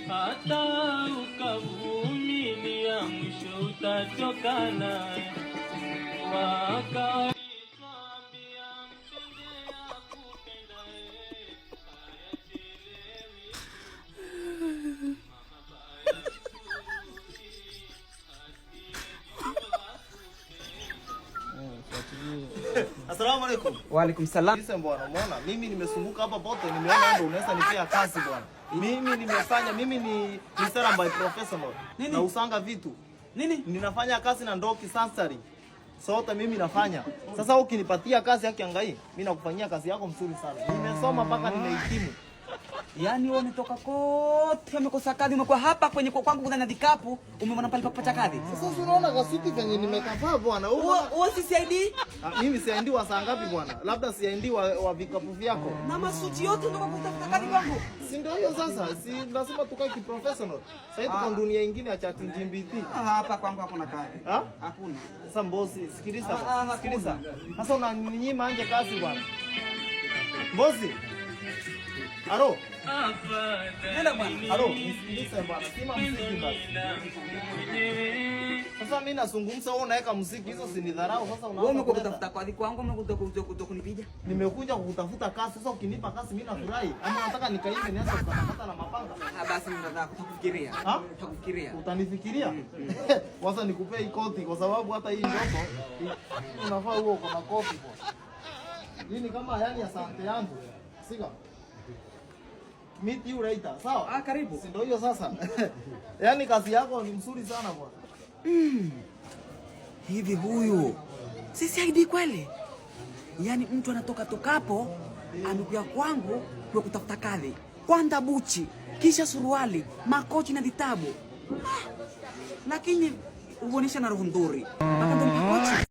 Hata ukavumilia mwisho utatokana waka Asalamu alaykum. Wa alaykum salam. Listen bwana, umeona? Mimi nimesumbuka hapa pote, nimeona ndio unaweza nipea kazi bwana. Mimi ni seller by professional. Nini? Na usanga vitu. Nini? Ninafanya kazi na Ndoki Sansari. Sote mimi nafanya. Sasa ukinipatia kazi yake angai, mimi nakufanyia kazi yako mzuri sana. Nimesoma mpaka nimehitimu. Yaani wewe umetoka kote umekosa kazi, umekuwa hapa kwenye kwangu kuna vikapu, umeona pale pa kupata kazi. Sasa unaona kasiti kwenye nimekavaa bwana. Wewe si CID? Mimi CID wa saa ngapi bwana? Labda CID wa vikapu vyako. Na masuti yote ndio kutafuta kazi kwangu. Si ndio hiyo sasa? Si lazima tukae kiprofessional. Sasa tuko dunia nyingine ya chat GPT. Hapa kwangu hakuna kazi. Hakuna. Sasa mbosi, sikiliza. Sikiliza. Sasa unaninyima nje kazi bwana. Mbosi. Alo. Nenda bwana. Alo, nisikilize bwana. Sima muziki basi. Sasa mimi nazungumza wewe unaweka muziki, hizo si ni dharau. Sasa unaanza. Wewe umekuja kutafuta kazi kwangu, umekuja kunipiga? Nimekuja kukutafuta kazi. Sasa ukinipa kazi mimi nafurahi. Ama unataka nikaibe nianze kukatakata na mapanga? Basi nataka kufikiria. Kufikiria. Utanifikiria? Sasa nikupee hii koti kwa sababu hata hii ndoto unafaa huo uko na koti bwana. Hii ni kama yani asante yangu. Sika. Meet you later. Sawa? Karibu. Si ndio hiyo sasa. Yaani kazi yako ni mzuri sana bwana. Hivi huyu si CID kweli? Yaani mtu anatoka tokapo amekuja kwangu kwa kutafuta kazi. Kwanza buchi, kisha suruali, makochi na vitabu. Lakini uonesha na roho nzuri. Mpaka ndo makochi.